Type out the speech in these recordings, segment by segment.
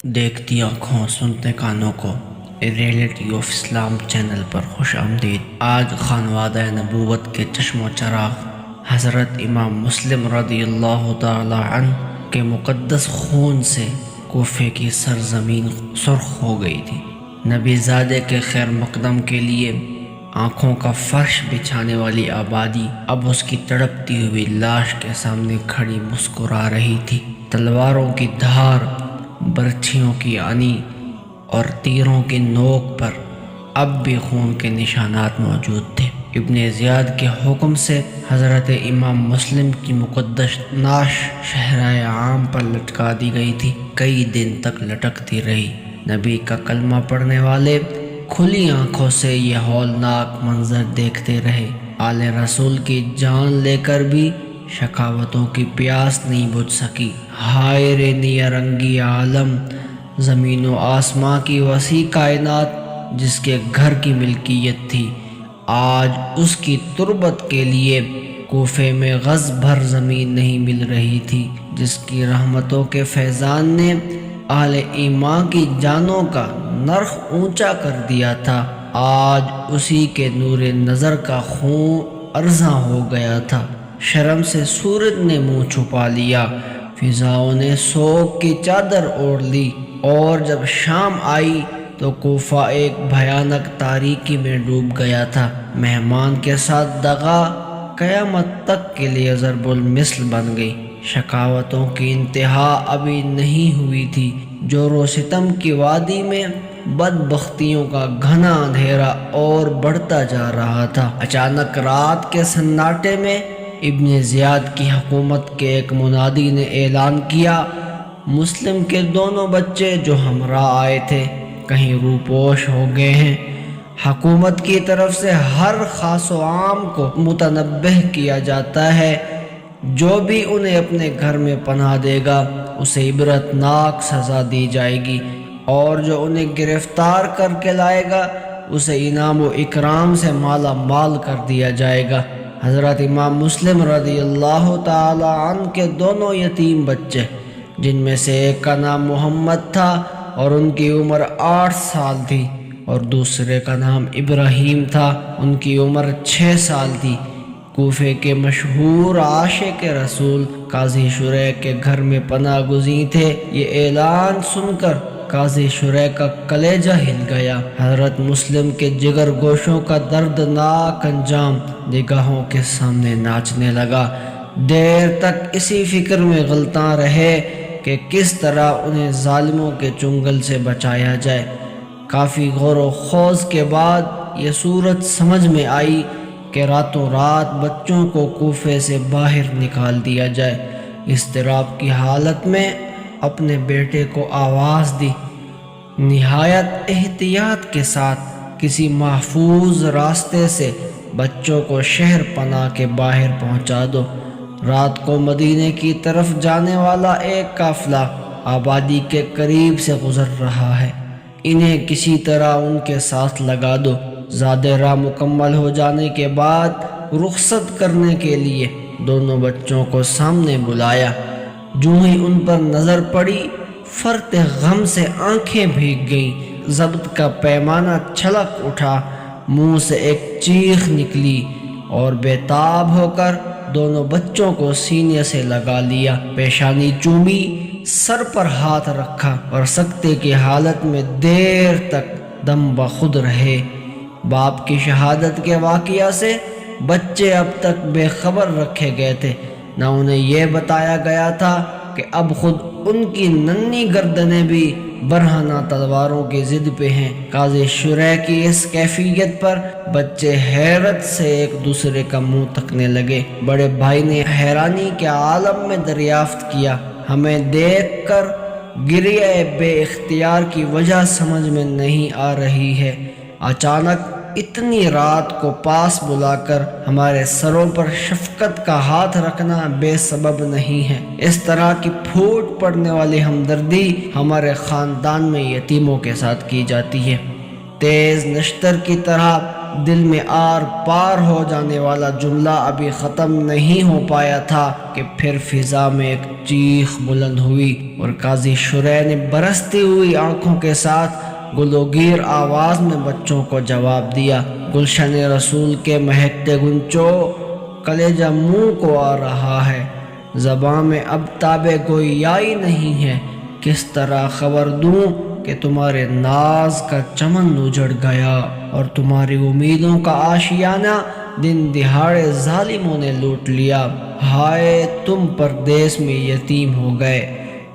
دیکھتی آنکھوں سنتے کانوں کو ریئلٹی آف اسلام چینل پر خوش آمدید۔ آج خانوادہ نبوت کے چشم و چراغ حضرت امام مسلم رضی اللہ تعالی عنہ کے مقدس خون سے کوفے کی سرزمین سرخ ہو گئی تھی۔ نبی زادے کے خیر مقدم کے لیے آنکھوں کا فرش بچھانے والی آبادی اب اس کی تڑپتی ہوئی لاش کے سامنے کھڑی مسکرا رہی تھی۔ تلواروں کی دھار، برچھیوں کی آنی اور تیروں کی نوک پر اب بھی خون کے نشانات موجود تھے۔ ابن زیاد کے حکم سے حضرت امام مسلم کی مقدس نعش شہرائے عام پر لٹکا دی گئی تھی۔ کئی دن تک لٹکتی رہی۔ نبی کا کلمہ پڑھنے والے کھلی آنکھوں سے یہ ہولناک منظر دیکھتے رہے۔ آل رسول کی جان لے کر بھی شقاوتوں کی پیاس نہیں بجھ سکی۔ ہائے رے نیا رنگی عالم، زمین و آسماں کی وسیع کائنات جس کے گھر کی ملکیت تھی، آج اس کی تربت کے لیے کوفے میں غز بھر زمین نہیں مل رہی تھی۔ جس کی رحمتوں کے فیضان نے اہل ایمان کی جانوں کا نرخ اونچا کر دیا تھا، آج اسی کے نور نظر کا خون ارزاں ہو گیا تھا۔ شرم سے سورج نے منہ چھپا لیا، فضاؤں نے سوگ کی چادر اوڑھ لی، اور جب شام آئی تو کوفہ ایک بھیانک تاریکی میں ڈوب گیا تھا۔ مہمان کے ساتھ دغا قیامت تک کے لیے ضرب المثل بن گئی۔ شقاوتوں کی انتہا ابھی نہیں ہوئی تھی۔ جور و ستم کی وادی میں بدبختیوں کا گھنا اندھیرا اور بڑھتا جا رہا تھا۔ اچانک رات کے سناٹے میں ابن زیاد کی حکومت کے ایک منادی نے اعلان کیا، مسلم کے دونوں بچے جو ہمراہ آئے تھے کہیں روپوش ہو گئے ہیں۔ حکومت کی طرف سے ہر خاص و عام کو متنبہ کیا جاتا ہے، جو بھی انہیں اپنے گھر میں پناہ دے گا اسے عبرتناک سزا دی جائے گی، اور جو انہیں گرفتار کر کے لائے گا اسے انعام و اکرام سے مالا مال کر دیا جائے گا۔ حضرت امام مسلم رضی اللہ تعالی عنہ کے دونوں یتیم بچے، جن میں سے ایک کا نام محمد تھا اور ان کی عمر 8 سال تھی، اور دوسرے کا نام ابراہیم تھا، ان کی عمر 6 سال تھی، کوفے کے مشہور عاشق رسول قاضی شریح کے گھر میں پناہ گزین تھے۔ یہ اعلان سن کر قاضی شریح کا کلیجہ ہل گیا۔ حضرت مسلم کے جگر گوشوں کا دردناک انجام نگاہوں کے سامنے ناچنے لگا۔ دیر تک اسی فکر میں غلطاں رہے کہ کس طرح انہیں ظالموں کے چنگل سے بچایا جائے۔ کافی غور و خوض کے بعد یہ صورت سمجھ میں آئی کہ راتوں رات بچوں کو کوفے سے باہر نکال دیا جائے۔ اضطراب کی حالت میں اپنے بیٹے کو آواز دی، نہایت احتیاط کے ساتھ کسی محفوظ راستے سے بچوں کو شہر پناہ کے باہر پہنچا دو۔ رات کو مدینے کی طرف جانے والا ایک قافلہ آبادی کے قریب سے گزر رہا ہے، انہیں کسی طرح ان کے ساتھ لگا دو۔ زادِ راہ مکمل ہو جانے کے بعد رخصت کرنے کے لیے دونوں بچوں کو سامنے بلایا۔ جو ہی ان پر نظر پڑی فرط غم سے آنکھیں بھیگ گئیں، ضبط کا پیمانہ چھلک اٹھا، منہ سے ایک چیخ نکلی، اور بے تاب ہو کر دونوں بچوں کو سینے سے لگا لیا، پیشانی چومی، سر پر ہاتھ رکھا، اور سکتے کی حالت میں دیر تک دم بخود رہے۔ باپ کی شہادت کے واقعہ سے بچے اب تک بے خبر رکھے گئے تھے، نہ انہیں یہ بتایا گیا تھا کہ اب خود ان کی ننھی گردنیں بھی برہنہ تلواروں کی ضد پہ ہیں۔ قاضی شریح کی اس کیفیت پر بچے حیرت سے ایک دوسرے کا منہ تکنے لگے۔ بڑے بھائی نے حیرانی کے عالم میں دریافت کیا، ہمیں دیکھ کر گریہ بے اختیار کی وجہ سمجھ میں نہیں آ رہی ہے۔ اچانک اتنی رات کو پاس بلا کر ہمارے سروں پر شفقت کا ہاتھ رکھنا بے سبب نہیں ہے۔ اس طرح کی پھوٹ پڑنے والی ہمدردی ہمارے خاندان میں یتیموں کے ساتھ کی جاتی ہے۔ تیز نشتر کی طرح دل میں آر پار ہو جانے والا جملہ ابھی ختم نہیں ہو پایا تھا کہ پھر فضا میں ایک چیخ بلند ہوئی اور قاضی شریح نے برستی ہوئی آنکھوں کے ساتھ گلوگیر آواز میں بچوں کو جواب دیا، گلشن رسول کے مہکتے گنچو، کلیجہ منہ کو آ رہا ہے، زباں میں اب تاب گویائی نہیں ہے، کس طرح خبر دوں کہ تمہارے ناز کا چمن اجڑ گیا اور تمہاری امیدوں کا آشیانہ دن دہاڑے ظالموں نے لوٹ لیا۔ ہائے تم پردیس میں یتیم ہو گئے،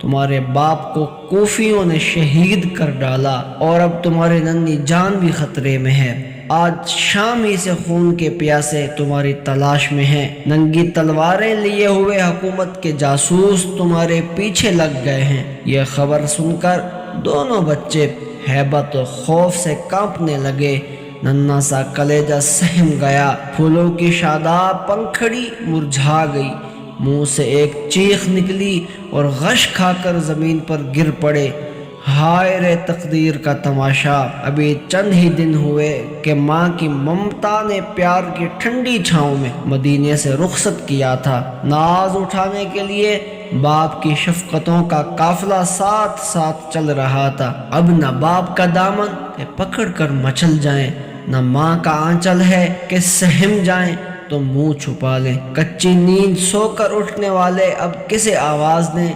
تمہارے باپ کو کوفیوں نے شہید کر ڈالا اور اب تمہاری ننھی جان بھی خطرے میں ہے۔ آج شام ہی سے خون کے پیاسے تمہاری تلاش میں ہیں، ننگی تلواریں لیے ہوئے حکومت کے جاسوس تمہارے پیچھے لگ گئے ہیں۔ یہ خبر سن کر دونوں بچے ہیبت و خوف سے کانپنے لگے، ننھا سا کلیجہ سہم گیا، پھولوں کی شاداب پنکھڑی مرجھا گئی، منہ سے ایک چیخ نکلی اور غش کھا کر زمین پر گر پڑے۔ ہائے رے تقدیر کا تماشا، ابھی چند ہی دن ہوئے کہ ماں کی ممتا نے پیار کی ٹھنڈی چھاؤں میں مدینے سے رخصت کیا تھا، ناز اٹھانے کے لیے باپ کی شفقتوں کا قافلہ ساتھ ساتھ چل رہا تھا۔ اب نہ باپ کا دامن کہ پکڑ کر مچل جائیں، نہ ماں کا آنچل ہے کہ سہم جائیں تو منہ چھپا لیں۔ کچی نیند سو کر اٹھنے والے اب کسے آواز دیں،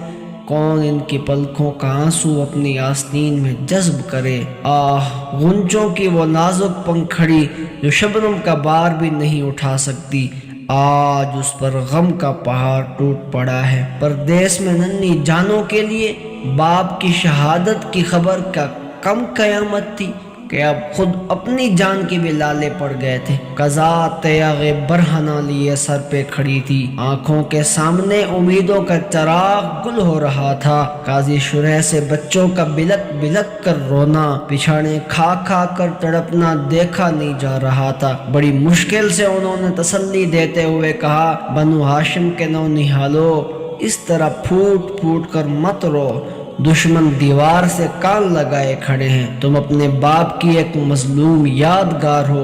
کون ان کی پلکوں کا آنسو اپنی آستین میں جذب کرے۔ آہ غنچوں کی وہ نازک پنکھڑی جو شبنم کا بار بھی نہیں اٹھا سکتی، آج اس پر غم کا پہاڑ ٹوٹ پڑا ہے۔ پردیس میں ننھی جانوں کے لیے باپ کی شہادت کی خبر کا کم قیامت تھی کہ اب خود اپنی جان کے بھی لالے پڑ گئے تھے۔ قضا تیغ برہنہ لیے سر پہ کھڑی تھی، آنکھوں کے سامنے امیدوں کا چراغ گل ہو رہا تھا۔ قاضی شریح سے بچوں کا بلک بلک کر رونا، بچھانے کھا کھا کر تڑپنا دیکھا نہیں جا رہا تھا۔ بڑی مشکل سے انہوں نے تسلی دیتے ہوئے کہا، بنو ہاشم کے نونہالو، اس طرح پھوٹ پھوٹ کر مت رو، دشمن دیوار سے کان لگائے کھڑے ہیں، تم اپنے باپ کی ایک مظلوم یادگار ہو،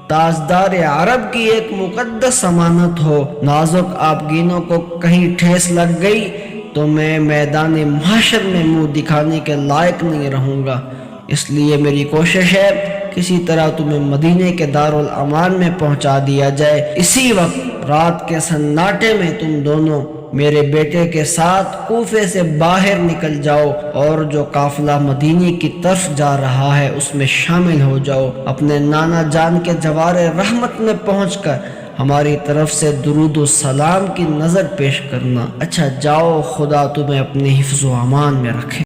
تاجدار عرب کی ایک مقدس امانت ہو، نازک آبگینوں کو کہیں ٹھیس لگ گئی تو میں میدان محشر میں منہ دکھانے کے لائق نہیں رہوں گا، اس لیے میری کوشش ہے کسی طرح تمہیں مدینے کے دارالامان میں پہنچا دیا جائے۔ اسی وقت رات کے سناٹے میں تم دونوں میرے بیٹے کے ساتھ کوفے سے باہر نکل جاؤ اور جو قافلہ مدینے کی طرف جا رہا ہے اس میں شامل ہو جاؤ، اپنے نانا جان کے جوار رحمت میں پہنچ کر ہماری طرف سے درود و سلام کی نظر پیش کرنا۔ اچھا جاؤ، خدا تمہیں اپنے حفظ و امان میں رکھے۔